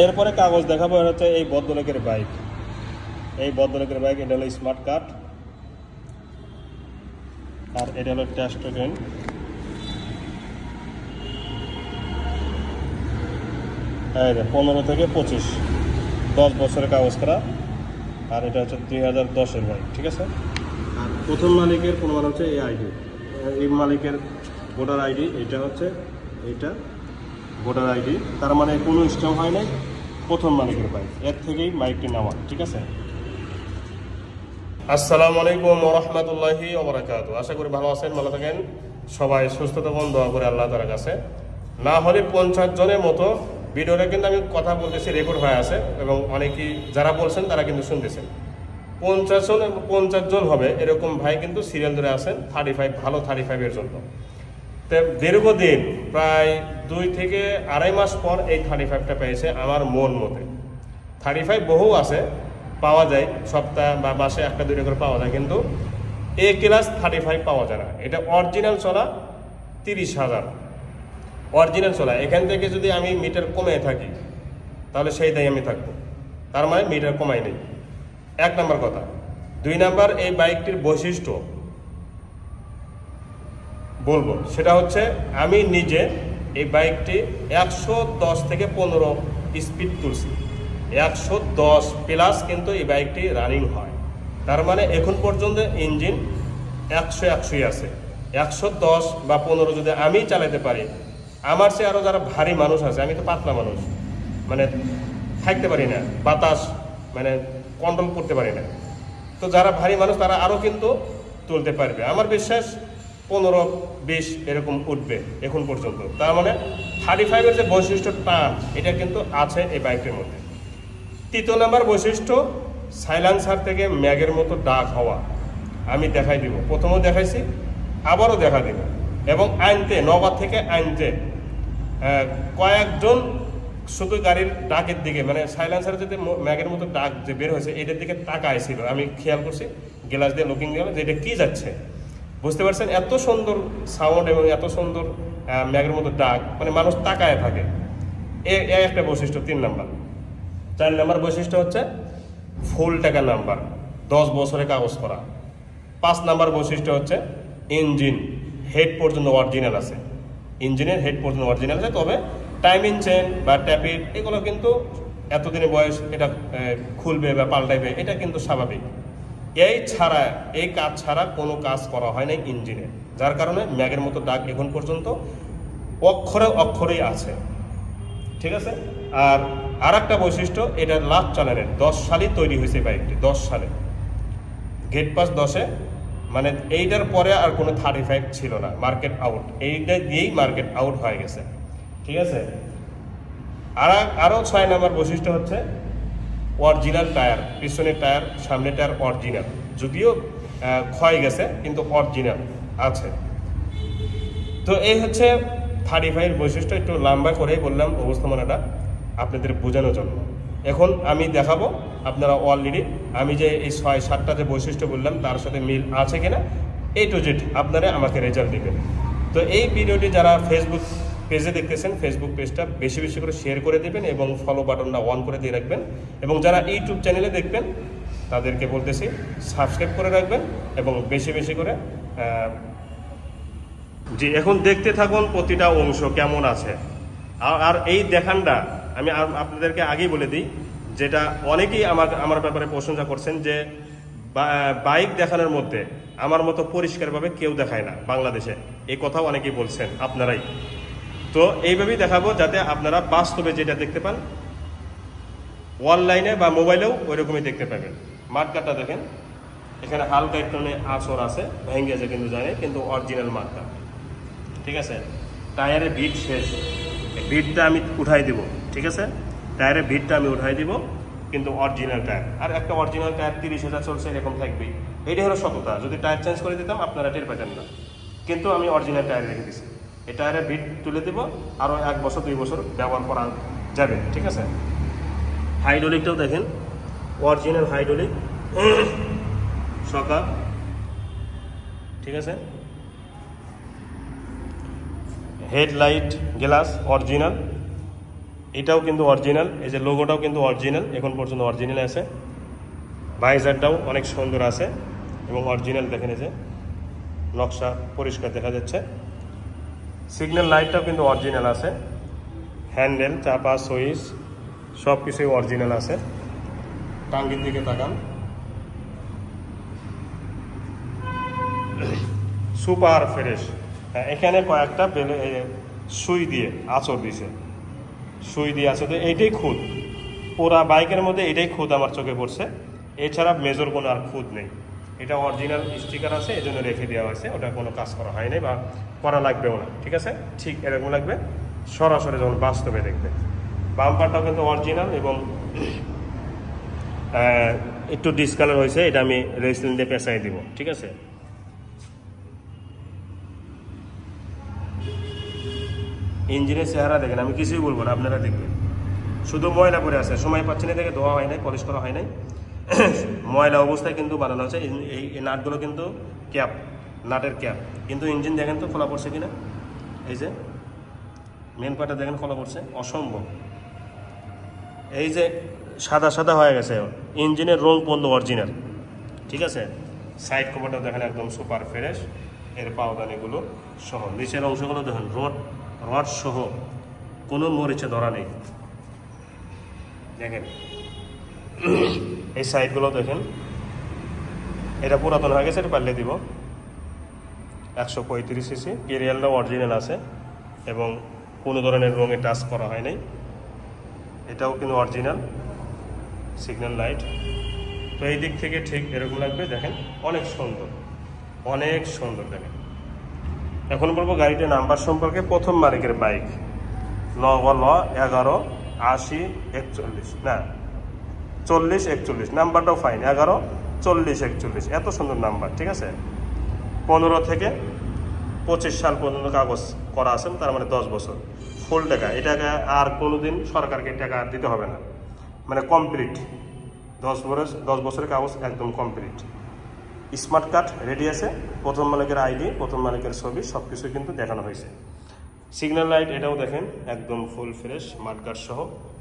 এরপরে কাগজ দেখাবো হচ্ছে এই ভদ্রলোকের বাইক। এই ভদ্রলোকের বাইক, এটা হলো স্মার্ট কার্ড, আর এটা হলো টেস্টোজেন। এই 15 থেকে 25, 10 বছরের কাগজ করা, আর এটা হচ্ছে 2010-এর বাইক। ঠিক আছে। আর প্রথম মালিকের প্রমাণ হচ্ছে এই আইডি, এই মালিকের ভোটার আইডি। এটা হচ্ছে এইটা ভোটার আইডি, তার মানে কোনো স্ট্যাম্প হয় নাই, প্রথম মালিকের বাইক, এর থেকেই বাইকটি নেওয়া। ঠিক আছে। আসসালামু আলাইকুম ওয়া রাহমাতুল্লাহি ওয়া বারাকাতুহু। আশা করি ভালো আছেন, ভালো থাকেন সবাই, সুস্থ থাকুন, দোয়া করে আল্লাহ তাআলার কাছে। না হলে 50 জনের মতো ভিডিওটা কিন্তু আমি কথা বলতেছি, রেকর্ড হয়ে আছে, এবং অনেকেই যারা বলছেন তারা কিন্তু শুনতেছেন। 50 জন হবে এরকম ভাই কিন্তু সিরিয়াল ধরে আছেন 35, ভালো 35-এর জন্য। তো দীর্ঘদিন প্রায় 2 থেকে আড়াই মাস পর এই 35টা পেয়েছে আমার মন মতে। 35 বহু আছে, পাওয়া যায়, সপ্তাহ বা মাসে 1-2 করে পাওয়া যায়, কিন্তু এ ক্লাস 35 পাওয়া যায় না। এটা অরিজিনাল চলা 30,000 অরিজিনাল চলা। এখান থেকে যদি আমি মিটার কমে থাকি তাহলে সেই দায় আমি থাকবো, তার মানে মিটার কমাই নেই। 1 নম্বর কথা। 2 নম্বর, এই বাইকটির বৈশিষ্ট্য বলবো, সেটা হচ্ছে আমি নিজে এই বাইকটি 110 থেকে 15 স্পিড তুলছি, 110 প্লাস কিন্তু এই বাইকটি রানিং হয়। তার মানে এখন পর্যন্ত ইঞ্জিন 100 আছে। 110 বা 15 যদি আমি চালাতে পারি, আমার চেয়ে আরও যারা ভারী মানুষ আছে, আমি তো পাতলা মানুষ, মানে থাকতে পারি না, বাতাস মানে কন্ট্রোল করতে পারি না, তো যারা ভারী মানুষ তারা আরও কিন্তু তুলতে পারবে। আমার বিশ্বাস 15-20 এরকম উঠবে এখন পর্যন্ত। তার মানে 35-এর যে বৈশিষ্ট্য টান, এটা কিন্তু আছে এই বাইকটির মধ্যে। 3 নম্বর বৈশিষ্ট্য, সাইলেন্সার থেকে ম্যাগের মতো ডাক হওয়া। আমি দেখাই দিব, প্রথমেও দেখাইছি, আবারও দেখা দিব। এবং আনতে নগদ থেকে আনতে কয়েকজন শুধু গাড়ির ডাকের দিকে, মানে সাইলেন্সার যদি ম্যাগের মতো ডাক যে বের হয়েছে এটার দিকে তাকাইছিল, আমি খেয়াল করছি গ্লাস দিয়ে লুকিং দিয়ে যে এটা কী যাচ্ছে, বুঝতে পারছেন? এত সুন্দর সাউন্ড এবং এত সুন্দর ম্যাগের মতো ডাক, মানে মানুষ তাকায় থাকে। এই একটা বৈশিষ্ট্য 3 নম্বর। 4 নম্বর বৈশিষ্ট্য হচ্ছে ফুল টাকা নাম্বার, 10 বছরে কাগজ করা। 5 নম্বর বৈশিষ্ট্য হচ্ছে ইঞ্জিন হেড পর্যন্ত অরিজিনাল আছে, ইঞ্জিনের হেড পর্যন্ত অরিজিনাল আছে, তবে টাইমিং চেন বা ট্যাপিড এগুলো কিন্তু এতদিনের বয়স এটা খুলবে বা পাল্টাইবে, এটা কিন্তু স্বাভাবিক। এই কাজ ছাড়া কোনো কাজ করা হয় নাই ইঞ্জিনে, যার কারণে ম্যাগের মতো ডাক এখন পর্যন্ত অক্ষরেই আছে। ঠিক আছে। আর একটা বৈশিষ্ট্য, এটা লাস্ট চ্যানেলের 10 সালে তৈরি হয়েছে বাইকটি, 10 সালে, গেট পাস 10-এ, মানে এইটার পরে আর কোনো 35 ছিল না, মার্কেট আউট, এইটা দিয়েই মার্কেট আউট হয়ে গেছে। ঠিক আছে। আরও 6 নম্বর বৈশিষ্ট্য হচ্ছে অরিজিনাল টায়ার, পিছনের টায়ার, সামনের টায়ার অরিজিনাল, যদিও ক্ষয় গেছে কিন্তু অরিজিনাল আছে। তো এই হচ্ছে 35-এর বৈশিষ্ট্য। একটু লম্বা করেই বললাম অবস্থামানটা আপনাদের বোঝানোর জন্য। এখন আমি দেখাবো আপনারা অলরেডি আমি যে এই 6-7টা যে বৈশিষ্ট্য বললাম তার সাথে মিল আছে কিনা, A to Z আপনারা আমাকে রেজাল্ট দেবেন। তো এই ভিডিওটি যারা ফেসবুক পেজে দেখতেছেন, ফেসবুক পেজটা বেশি বেশি করে শেয়ার করে দেবেন এবং ফলো বাটনটা অন করে দিয়ে রাখবেন। এবং যারা ইউটিউব চ্যানেলে দেখবেন তাদেরকে বলতেছি সাবস্ক্রাইব করে রাখবেন এবং বেশি বেশি করে জি এখন দেখতে থাকুন প্রতিটা অংশ কেমন আছে। আর এই দেখানটা আমি আপনাদেরকে আগেই বলে দিই, যেটা অনেকেই আমার ব্যাপারে প্রশংসা করছেন, যে বাইক দেখানোর মধ্যে আমার মতো পরিষ্কারভাবে কেউ দেখায় না বাংলাদেশে, এই কথাও অনেকেই বলছেন আপনারাই। তো এইভাবেই দেখাবো যাতে আপনারা বাস্তবে যেটা দেখতে পান অনলাইনে বা মোবাইলেও ওই রকমই দেখতে পাবেন। মার্কারটা দেখেন, এখানে হালকা একটু আঁচড় আছে, ভেঙে গেছে কিন্তু জানে, কিন্তু অরিজিনাল মার্কার। ঠিক আছে। টায়ারের ভিট শেষ, ভিটটা আমি উঠাই দিব। ঠিক আছে, টায়ারের ভিটটা আমি উঠাই দিব, কিন্তু অরিজিনাল টায়ার। আর একটা অরিজিনাল টায়ার 30,000 চলছে, এরকম থাকবেই। এইটাই হলো সততা। যদি টায়ার চেঞ্জ করে দিতাম আপনারা টের পেতেন না, কিন্তু আমি অরিজিনাল টায়ার রেখে দিচ্ছি। এই টায়ারের ভিট তুলে দিব, আরও 1 বছর 2 বছর ব্যবহার করা যাবে। ঠিক আছে। হাইড্রোলিকটাও দেখেন, অরিজিনাল হাইড্রোলিক সকা। ঠিক আছে। হেডলাইট গ্লাস অরিজিনাল, এটাও কিন্তু অরিজিনাল, এই যে লোগোটাও কিন্তু অরিজিনাল, এখন পর্যন্ত অরিজিনাল আছে। ভাইজারটাও অনেক সুন্দর আছে এবং অরিজিনাল, দেখেন এই যে নকশা পরিষ্কার দেখা যাচ্ছে। সিগন্যাল লাইটটাও কিন্তু অরিজিনাল আছে, হ্যান্ডেল, চাপা, সুইচ সব কিছুই অরিজিনাল আছে। টাঙ্গির দিকে তাকান, সুপার ফ্রেশ। এখানে কয়েকটা সুই দিয়ে আঁচড় দিছে, সুই দিয়ে আছে, তো এইটাই খুদ, পুরা বাইকের মধ্যে এটাই খুদ আমার চোখে পড়ছে, এছাড়া মেজর কোনো আর খুদ নেই। এটা অরিজিনাল স্টিকার আছে, এই জন্য রেখে দেওয়া হয়েছে, ওটা কোনো কাজ করা হয়নি বা করা লাগবেও না, ঠিক আছে। ঠিক এরকম লাগবে সরাসরি যখন বাস্তবে দেখবে। বাম্পারটাও কিন্তু অরিজিনাল এবং একটু ডিসকালার হয়েছে, এটা আমি রেসিন দিয়ে পেঁচাই দিব, ঠিক আছে। ইঞ্জিনের চেহারা দেখেন, আমি কিছুই বলবো না, আপনারা দেখবেন। শুধু ময়লা পড়ে আছে, সময় পাচ্ছি না, দেখে ধোয়া হয় নাই, পলিশ করা হয় নাই, ময়লা অবস্থায় কিন্তু বানানো হয়েছে। এই নাটগুলো কিন্তু ক্যাপ, নাটের ক্যাপ, কিন্তু ইঞ্জিন দেখেন তো খোলা পড়ছে কিনা, এই যে মেন পার্টটা দেখেন খোলা পড়ছে, অসম্ভব। এই যে সাদা সাদা হয়ে গেছে, ইঞ্জিনের রং পর্যন্ত অরিজিনাল, ঠিক আছে। সাইড কভারটা দেখেন একদম সুপার ফ্রেশ, এর পাওদানিগুলো সহ, নিচের অংশগুলো দেখেন রড সহ, কোনো মরিচে ধরা নেই, দেখেন। এই সাইডগুলো দেখেন, এটা পুরাতন হয়ে গেছে, এটা পাল্টে দিব। 135 সিসি, কেরিয়ালটাও অরিজিনাল আছে এবং কোনো ধরনের রঙে টাচ করা হয় নাই, এটাও কিন্তু অরিজিনাল। সিগন্যাল লাইট, তো এই দিক থেকে ঠিক এরকম লাগবে, দেখেন অনেক সুন্দর, অনেক সুন্দর দেখেন। এখন বলবো গাড়িটার নাম্বার সম্পর্কে। প্রথম মালিকের বাইক, 9-11-80-41, না 40-41, নাম্বারটাও ফাইন, 11-40-41, এত সুন্দর নাম্বার, ঠিক আছে। 15 থেকে 25 সাল পর্যন্ত কাগজ করা আছে, তার মানে 10 বছর ফুল টাকা। এটাকে আর কোনোদিন সরকারকে টাকা দিতে হবে না, মানে কমপ্লিট 10 বছরের কাগজ একদম কমপ্লিট। স্মার্ট কার্ড রেডি আছে, প্রথম মালিকের আইডি, প্রথম মালিকের ছবি, সব কিছু কিন্তু দেখানো হয়েছে। সিগন্যাল লাইট এটাও দেখেন একদম ফুল ফ্রেশ, মাঠগার্ড সহ।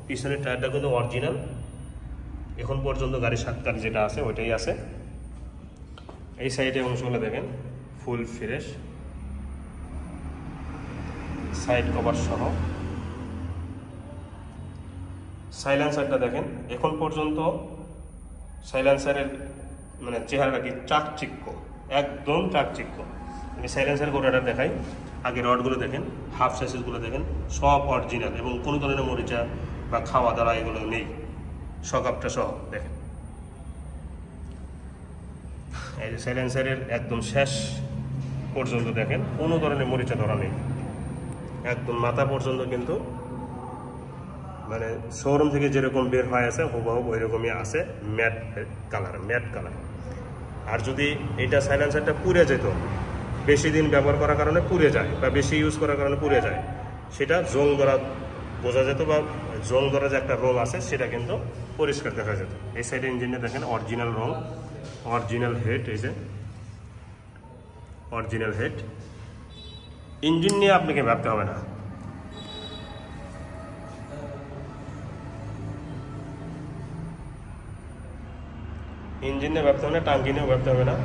পিছনের টায়ারটা কিন্তু অরিজিনাল, এখন পর্যন্ত গাড়ির সাতকার যেটা আছে ওইটাই আছে। এই সাইডের অংশগুলো দেখেন ফুল ফ্রেশ, সাইড কভার সহ। সাইলেন্সারটা দেখেন, এখন পর্যন্ত সাইলেন্সারের মানে চেহারাটা কি চাকচিক্য, একদম চাকচিক্য। আমি সাইলেন্সার গোটাটা দেখাই, আগে রডগুলো দেখেন, হাফ সাইজেসগুলো দেখেন, সব অরিজিনাল এবং কোনো ধরনের মরিচা বা খাওয়া দাওয়া এগুলো নেই, সকাপটা সহ দেখেন। এই যে সাইলেন্সারের একদম শেষ পর্যন্ত দেখেন, কোনো ধরনের মরিচা ধরা নেই, একদম মাথা পর্যন্ত কিন্তু মানে শোরুম থেকে যেরকম বের হয়ে আছে হুবহু ওই রকমই আছে, ম্যাট কালার, ম্যাট কালার। আর যদি এটা সাইলেন্সারটা পুড়ে যেত, বেশি দিন ব্যবহার করার কারণে পুড়ে যায় বা বেশি ইউজ করার কারণে পুড়ে যায়, সেটা জং ধরা বোঝা যেত, বা জং ধরা যে একটা রং আছে সেটা কিন্তু পরিষ্কার দেখা যেত। এই সাইডে ইঞ্জিনটা দেখেন অরিজিনাল রং, অরিজিনাল হেড, এই যে অরিজিনাল হেড। ইঞ্জিন নিয়ে আপনাকে ভাবতে হবে না, ইঞ্জিন নিয়ে ভাবতে হবে না, টাঙ্কি নিয়েও ভাবতে হবে না।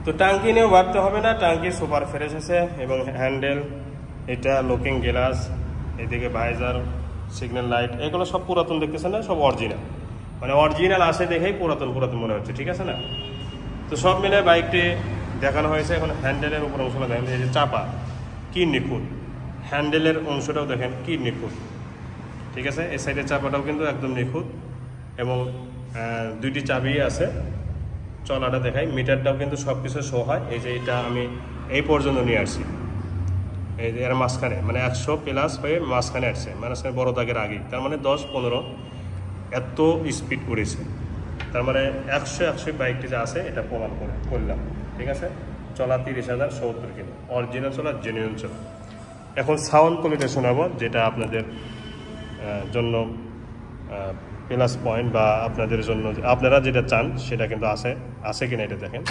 তো টাঙ্কি নিয়েও ভাবতে হবে না, টাঙ্কি সুপার ফ্রেশ আছে এবং হ্যান্ডেল, এটা লুকিং গ্লাস, এদিকে ভাইজার, সিগন্যাল লাইট, এগুলো সব পুরাতন দেখতেছে না, সব অরিজিনাল, মানে অরিজিনাল আসে দেখেই পুরাতন পুরাতন মনে হচ্ছে, ঠিক আছে না। তো সব মিলে বাইকটি দেখানো হয়েছে। এখন হ্যান্ডেলের উপর অংশটা দেখেন, এই যে চাপা কি নিখুঁত, হ্যান্ডেলের অংশটাও দেখেন কি নিখুঁত, ঠিক আছে। এই সাইডের চাপাটাও কিন্তু একদম নিখুঁত এবং দুইটি চাবি আছে। চলাটা দেখাই, মিটারটাও কিন্তু সব কিছু শো হয়। এই যে এটা আমি এই পর্যন্ত নিয়ে আসছি, এই যে এর মাঝখানে মানে 100+ হয়ে মাঝখানে আসছে, মাঝখানে বড় দাগের আগেই, তার মানে 10-15 এত স্পিড করেছে, তার মানে 100 বাইকটি যে আছে এটা প্রমাণ করলাম, ঠিক আছে। চলা 30,070 কিলো, অরিজিনাল চলা, জেনুইন চলা। এখন সাউন্ড কোয়ালিটি শোনাবো, যেটা আপনাদের জন্য প্লাস পয়েন্ট, বা আপনাদের জন্য আপনারা যেটা চান সেটা কিন্তু আছে কিনা এটা দেখেন।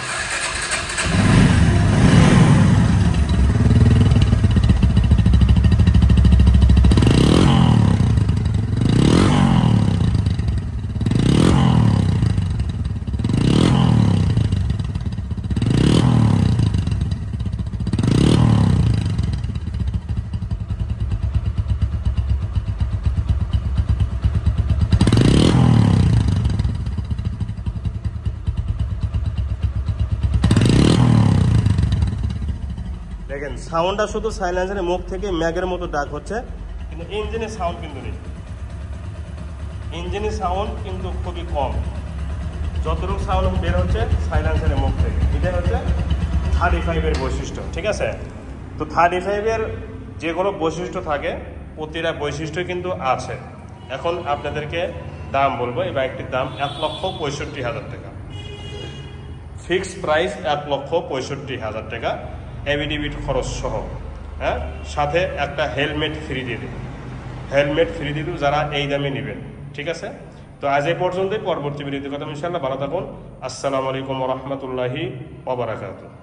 দেখেন সাউন্ডটা শুধু সাইলেন্সারের মুখ থেকে ম্যাগের মতো ডাক হচ্ছে, কিন্তু ইঞ্জিনের সাউন্ড কিন্তু নেই। ইঞ্জিনের সাউন্ড কিন্তু খুবই কম, যতটুকু সাউন্ড বের হচ্ছে সাইলেন্সারের মুখ থেকে। এটা হচ্ছে 35-এর বৈশিষ্ট্য, ঠিক আছে। তো 35-এর যেগুলো বৈশিষ্ট্য থাকে প্রতিটা বৈশিষ্ট্য কিন্তু আছে। এখন আপনাদেরকে দাম বলবো। এই বাইকটির দাম 1,65,000 টাকা, ফিক্সড প্রাইস 1,65,000 টাকা, এভিডিবিট খরচ সহ। হ্যাঁ, সাথে একটা হেলমেট ফ্রি দিয়ে দেব, হেলমেট ফ্রি দিয়ে দেব যারা এই দামে নেবেন, ঠিক আছে। তো আজ এই পর্যন্তই, পরবর্তী ভিডিওতে কথা ইনশাআল্লাহ। ভালো থাকুন। আসসালামু আলাইকুম ওয়া রাহমাতুল্লাহি ওয়া বারাকাতুহু।